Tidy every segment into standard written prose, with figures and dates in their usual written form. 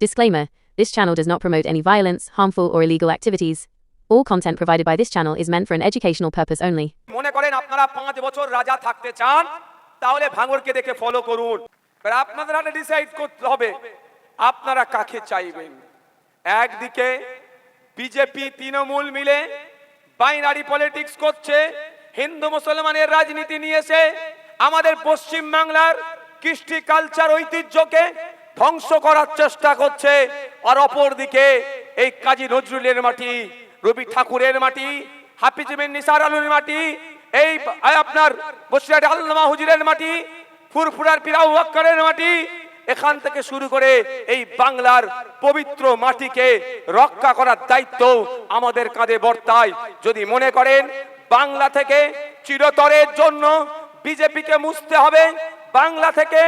Disclaimer: this channel does not promote any violence, harmful, or illegal activities. All content provided by this channel is meant for an educational purpose only. মনে করেন আপনারা 5 বছর রাজা থাকতে চান, তাহলে ভাঙড়কে দেখে ফলো করুন। আর আপনাদের হাতে ডিসাইড করতে হবে আপনারা কাকে চাইবেন। একদিকে বিজেপি তৃণমূল মিলে বাইনারি পলিটিক্স করছে, হিন্দু মুসলমানের রাজনীতি নিয়েছে, আমাদের পশ্চিম বাংলার কৃষ্টি কালচার ঐতিহ্যকে ধ্বংস করার চেষ্টা করছে। আর অপর দিকে এই কাজী নজরুলের মাটি, রবি ঠাকুরের মাটি, হাফিজ বিন নিসার আলীর মাটি, এই আপনার বসিরহাট আল্লামা হুজুরের মাটি, ফুরফুরার পীর আবু বকরের মাটি, এখান থেকে শুরু করে এই বাংলার পবিত্র মাটিকে রক্ষা করার দায়িত্ব আমাদের কাঁধে বর্তায়। যদি মনে করেন বাংলা থেকে চিরতরের জন্য বিজেপিকে মুছতে হবে, বাংলা থেকে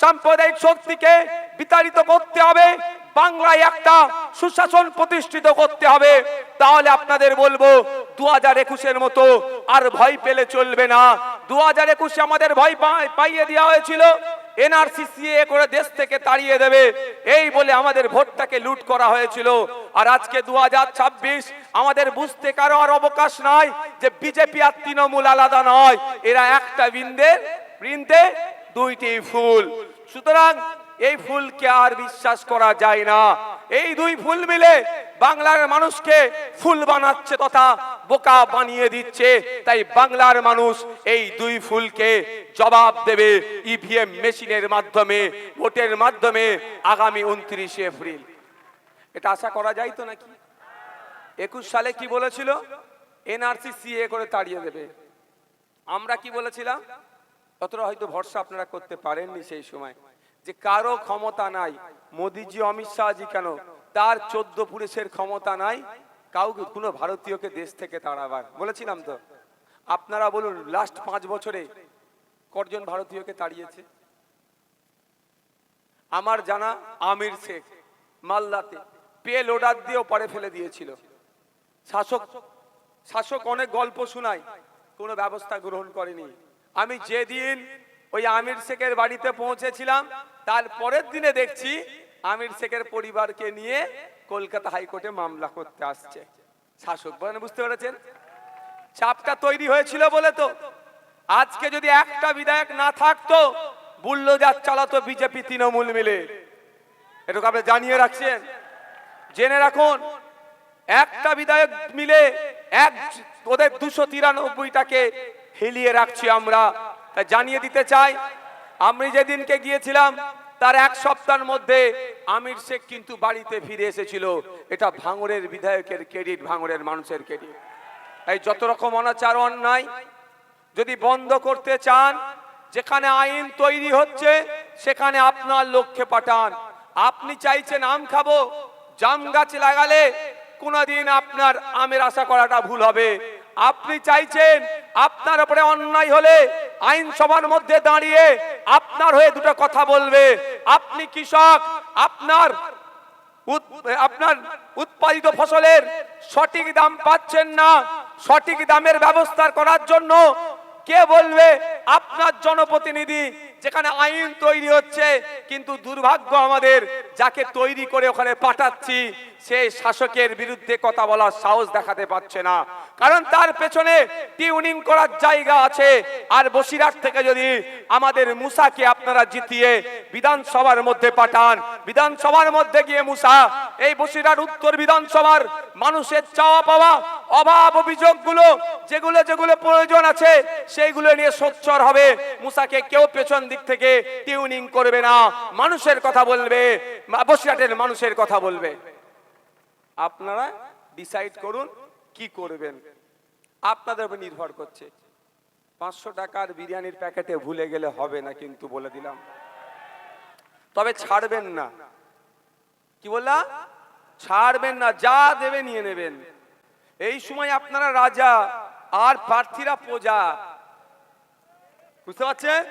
সাম্প্রদায়িক শক্তিকে বিতাড়িত করতে হবে, বাংলায় একটা সুশাসন প্রতিষ্ঠিত করতে হবে, তাহলে আপনাদের বলবো 2021-এর মতো আর ভয় পেলে চলবে না। 2021-এ আমাদের ভয় পাইয়ে দেওয়া হয়েছিল, এনআরসি সিএ করে দেশ থেকে তাড়িয়ে দেবে এই বলে আমাদের ভোটটাকে লুট করা হয়েছিল। আর আজকে 2026 আমাদের বুঝতে কারো আর অবকাশ নাই যে বিজেপি আর তৃণমূল আলাদা নয়, এরা একটা বৃন্দে দুইটি ফুল। সুতরাং এই ফুলকে আর বিশ্বাস করা যায় না। এই দুই ফুল মিলে বাংলার মানুষকে ফুল বানাচ্ছে তথা বোকা বানিয়ে দিচ্ছে। তাই বাংলার মানুষ এই দুই ফুলকে জবাব দেবে ইভিএম মেশিনের মাধ্যমে, ভোটের মাধ্যমে আগামী 29 এপ্রিল। এটা আশা করা যায় তো নাকি? 21 সালে কি বলেছিল? এনআরসি সিএ করে তাড়িয়ে দেবে। আমরা কি বলেছিলাম? অতটা হয়তো ভরসা আপনারা করতে পারেননি সেই সময়, যে কারো ক্ষমতা নাই। মোদিজি, অমিত শাহজি কেন, তার 14 পুরুষের ক্ষমতা নাই কাউকে, কোনো ভারতীয়কে দেশ থেকে তাড়াবার। বলেছিলাম তো? আপনারা বলুন লাস্ট 5 বছরে কতজন ভারতীয়কে তাড়িয়েছে? আমার জানা আমির শেখ মালদাতে পেল অর্ডার দিয়ে পারে ফেলে দিয়েছিল। শাসক অনেক গল্প শোনায়, কোনো ব্যবস্থা গ্রহণ করেনি। আমি যেদিন ওই আমির শেখের বাড়িতে পৌঁছেছিলাম, তার পরের দিনে দেখছি আমির শেখের পরিবারকে নিয়ে কলকাতা হাইকোর্টে মামলা করতে আসছে শাসক। বলেন, বুঝতে পেরেছেন? চাপটা তৈরি হয়েছিল বলে তো। আজকে যদি একটা বিধায়ক না থাকতো, বুলডোজার চালাতো বিজেপি তৃণমূল মিলে। এটুকু আপনি জানিয়ে রাখছেন, জেনে রাখুন। একটা বিধায়ক মিলে ওদের 293টাকে হিলিয়ে রাখছি আমরা। তা জানিয়ে দিতে চাই, আমি যেদিনকে গিয়েছিলাম তার 1 সপ্তাহের মধ্যে আমির শেখ কিন্তু বাড়িতে ফিরে এসেছিল। এটা ভাঙড়ের বিধায়কের ক্রেডিট, ভাঙড়ের মানুষের ক্রেডিট। এই যত রকম অনাচার অন্যায় যদি বন্ধ করতে চান, যেখানে আইন তৈরি হচ্ছে সেখানে আপনার লক্ষ্যে পাঠান। আপনি চাইছেন আম খাবো, জাম গাছ লাগালে কোনদিন আপনার আমের আশা করাটা ভুল হবে। আপনি চাইছেন আপনার উপরে অন্যায় হলে আইনসভার মধ্যে দাঁড়িয়ে আপনার হয়ে দুটো কথা বলবে। আপনি কৃষক, আপনার উৎপাদিত ফসলের সঠিক দাম পাচ্ছেন না, সঠিক দামের ব্যবস্থা করার জন্য কে বলবে? আপনার জনপ্রতিনিধি। যেখানে আইন তৈরি হচ্ছে, কিন্তু দুর্ভাগ্য আমাদের যাকে তৈরি করে ওখানে পাঠাচ্ছি সে শাসকের বিরুদ্ধে কথা বলার সাহস দেখাতে পারছে না, কারণ তার পেছনে টিউনিং করার জায়গা আছে। আর বসিরহাট থেকে যদি আমাদের মুসাকে আপনারা জিতিয়ে বিধানসভার মধ্যে পাঠান, বিধানসভার মধ্যে গিয়ে মুসা এই বসিরহাট উত্তর বিধানসভার মানুষের চাওয়া পাওয়া, অভাব অভিযোগগুলো যেগুলো প্রয়োজন আছে সেইগুলো নিয়ে সোচ্চার হবে। মুসাকে কেউ পেছন দিক থেকে টিউনিং করবে না, মানুষের কথা বলবে, বসিরহাটের মানুষের কথা বলবে। আপনারা ডিসাইড করুন কি করবেন, আপনাদের উপর নির্ভর করছে। 500 টাকার বিরিয়ানির প্যাকেটে ভুলে গেলে হবে না, কিন্তু বলে দিলাম। তবে ছাড়বেন না। কি বললাম? ছাড়বেন না, যা দেবে নিয়ে নেবেন। এই সময় আপনারা রাজা আর প্রার্থীরা প্রজা, বুঝতে পারছেন?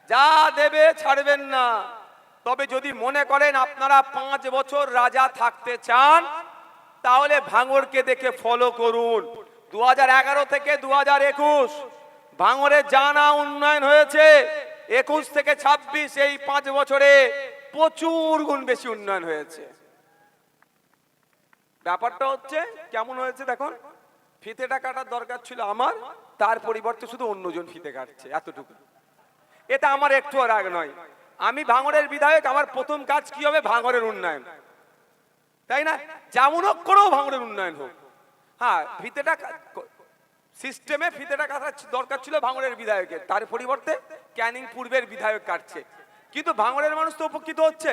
যা দেবে ছাড়বেন না। তবে যদি মনে করেন আপনারা 5 বছর রাজা থাকতে চান, তাহলে ভাঙড়কে দেখে ফলো করুন। 2011 থেকে 2021 ভাঙড়ে জানা উন্নয়ন হয়েছে। 21 থেকে 26 এই 5 বছরে প্রচুর গুণ বেশি উন্নয়ন হয়েছে। ব্যাপারটা হচ্ছে কেমন হয়েছে দেখুন, ফিতেটা কাটার দরকার ছিল আমার, তার পরিবর্তে শুধু অন্যজন ফিতে কাটছে, এতটুকু। এটা আমার একটুও রাগ নয়। আমি ভাঙড়ের বিধায়ক, আমার প্রথম কাজ কি হবে? ভাঙড়ের উন্নয়ন, তাই না? যেমন হোক করেও ভাঙড়ের উন্নয়ন হোক। হ্যাঁ, ফিতেটা সিস্টেমে ফিতেটা কাটার দরকার ছিল ভাঙড়ের বিধায়কের, তার পরিবর্তে ক্যানিং পূর্বের বিধায়ক কাটছে, কিন্তু ভাঙড়ের মানুষ তো উপকৃত হচ্ছে।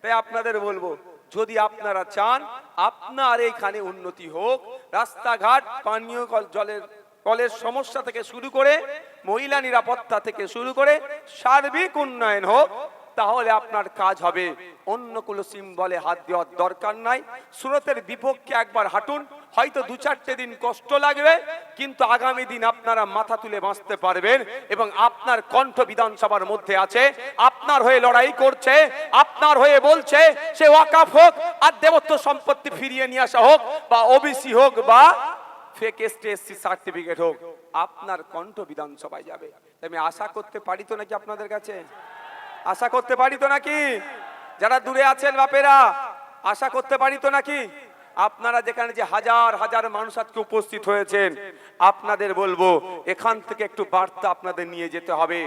তাই আপনাদের বলবো, যদি আপনারা চান আপনার এইখানে উন্নতি হোক, রাস্তাঘাট, পানীয় জলের কলের সমস্যা থেকে শুরু করে মহিলা নিরাপত্তা থেকে শুরু করে সার্বিক উন্নয়ন হোক, তাহলে আপনার কাজ হবে। অন্য কোনো সিম্বলে হাত দেওয়ার দরকার নাই। সুরতের বিপক্ষে একবার হাঁটুন, হয়তো 2-4 দিন কষ্ট লাগবে, কিন্তু আগামী দিন আপনারা মাথা তুলে বাঁচতে পারবেন। এবং আপনার কণ্ঠ বিধানসভার মধ্যে আছে, আপনার হয়ে লড়াই করছে, আপনার হয়ে বলছে সে ওয়াকাফ হোক আর দেবত্ব সম্পত্তি ফিরিয়ে নিয়ে আসা হোক, বা ওবিসি হোক, বা ফেক এসটি সার্টিফিকেট হোক, আপনার কণ্ঠ বিধানসভায় যাবে। আমি আশা করতে পারি তো নাকি আপনাদের কাছে? আশা করতে পারি তো নাকি? যারা দূরে আছেন বাপেরা, আশা করতে পারি তো নাকি? আপনারা যেখানে যে হাজার হাজার মানুষ আজকে উপস্থিত হয়েছেন, আপনাদের বলবো এখান থেকে একটু বার্তা আপনাদের নিয়ে যেতে হবে।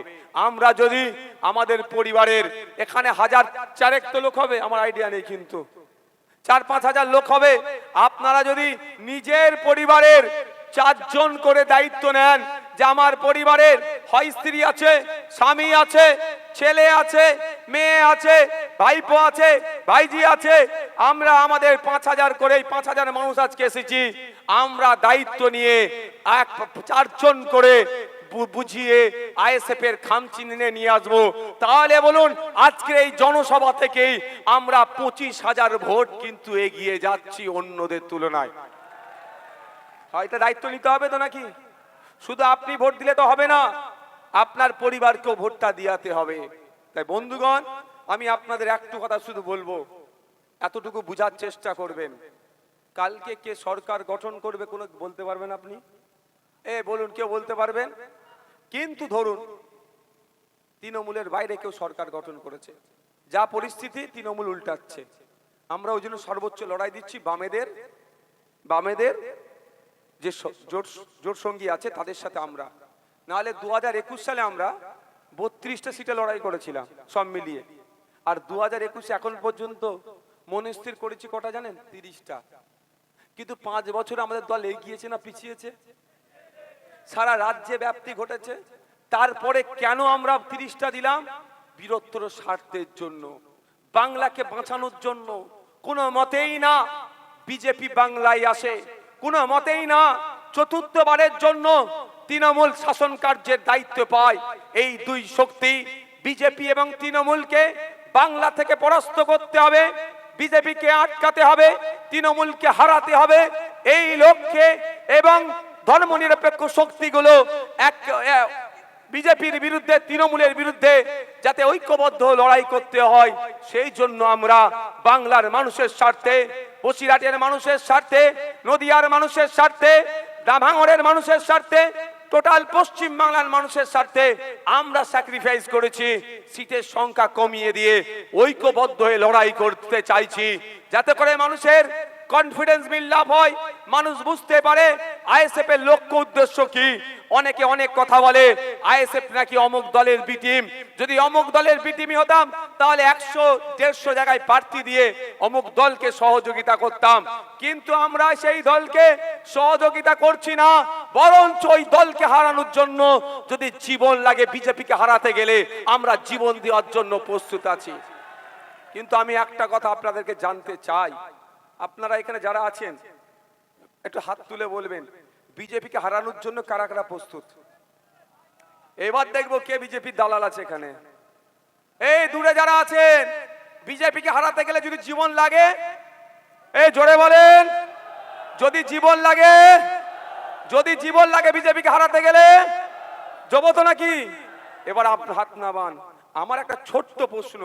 আমরা যদি আমাদের পরিবারের এখানে 1000-4 তো লোক হবে, আমার আইডিয়া নেই, কিন্তু 4-5 হাজার লোক হবে। আপনারা যদি নিজের পরিবারের 4 জন করে দায়িত্ব নেন, যে আমার পরিবারের হয় স্ত্রী আছে, স্বামী আছে, ছেলে আছে, মেয়ে আছে, ভাইপো আছে, ভাইজি আছে, আমরা আমাদের 5000 করে 5000 মানুষ আজকে এসেছি, আমরা দায়িত্ব নিয়ে 4 জন করে বুঝিয়ে আইএসএফ এর খামচি নিয়ে আসবো। তাহলে বলুন, আজকে এই জনসভা থেকেই আমরা 25,000 ভোট কিন্তু এগিয়ে যাচ্ছি অন্যদের তুলনায়। হয়তো দায়িত্ব নিতে হবে তো নাকি? শুধু আপনি ভোট দিলে তো হবে না, আপনার পরিবারকেও ভোটটা দিয়াতে হবে। তাই বন্ধুগণ, আমি আপনাদের একটু কথা শুধু বলবো, এতটুকু বুঝার চেষ্টা করবেন। কালকে কে সরকার গঠন করবে কোনো বলতে পারবেন আপনি? বলুন, কেউ বলতে পারবেন? কিন্তু ধরুন তৃণমূলের বাইরে কেউ সরকার গঠন করেছে, যা পরিস্থিতি তৃণমূল উল্টাচ্ছে, আমরা ওই জন্য সর্বোচ্চ লড়াই দিচ্ছি বামেদের যে জোট সঙ্গী আছে তাদের সাথে। আমরা নাহলে 2021 সালে আমরা 32টা সিটে লড়াই করেছিলাম সব মিলিয়ে, আর 2021 এখন পর্যন্ত মনস্থির করেছি কটা জানেন? 30টা। কিন্তু 5 বছর আমাদের দল এগিয়েছে না পিছিয়েছে? সারা রাজ্যে ব্যাপ্তি ঘটেছে। তারপরে কেন আমরা 30টা দিলাম? বৃহত্তর স্বার্থের জন্য, বাংলাকে বাঁচানোর জন্য। কোনো মতেই না বিজেপি বাংলায় আসে, কোনো মতেই না চতুর্থবারের জন্য তৃণমূল শাসন কার্যের দায়িত্ব পায়। এই দুই শক্তি বিজেপি এবং তৃণমূলকে বাংলা থেকে পরাস্ত করতে হবে, বিজেপিকে আটকাতে হবে, তৃণমূলকে হারাতে হবে। এই লক্ষ্যে এবং ধর্মনিরপেক্ষ শক্তিগুলো বিজেপির বিরুদ্ধে, তৃণমূলের বিরুদ্ধে যাতে ঐক্যবদ্ধ লড়াই করতে হয়, সেই জন্য আমরা বাংলার মানুষের স্বার্থে, বসিরহাটের মানুষের স্বার্থে, নদিয়ার মানুষের স্বার্থে, ভাঙড়ের মানুষের স্বার্থে, টোটাল পশ্চিম বাংলার মানুষের স্বার্থে আমরা স্যাক্রিফাইস করেছি। সিটের সংখ্যা কমিয়ে দিয়ে ঐক্যবদ্ধ হয়ে লড়াই করতে চাইছি, যাতে করে মানুষের কনফিডেন্স বিল্ড আপ হয়, মানুষ বুঝতে পারে আইএসএফ এর লক্ষ্য উদ্দেশ্য কি। অনেকে অনেক কথা বলে আইএসএফ নাকি অমুক দলের বি টিম। যদি অমুক দলের বি টিমই হতাম, তাহলে 100-150 জায়গায় প্রার্থী দিয়ে অমুক দলকে সহযোগিতা করতাম। কিন্তু আমরা সেই দলকে সহযোগিতা করছি না, বরঞ্চ ওই দলকে হারানোর জন্য যদি জীবন লাগে, বিজেপিকে হারাতে গেলে আমরা জীবন দেওয়ার জন্য প্রস্তুত আছি। কিন্তু আমি একটা কথা আপনাদেরকে জানতে চাই, আপনারা এখানে যারা আছেন একটু হাত তুলে বলবেন, বিজেপিকে হারানোর জন্য কারা কারা প্রস্তুত? এবার দেখবো কে বিজেপির দালাল আছে এখানে। এই দূরে যারা আছেন, বিজেপিকে হারাতে গেলে যদি জীবন লাগে, জোরে বলেন, যদি জীবন লাগে, যদি জীবন লাগে বিজেপিকে হারাতে গেলে, যাবো তো নাকি? এবার আপনার হাত নামান। আমার একটা ছোট্ট প্রশ্ন,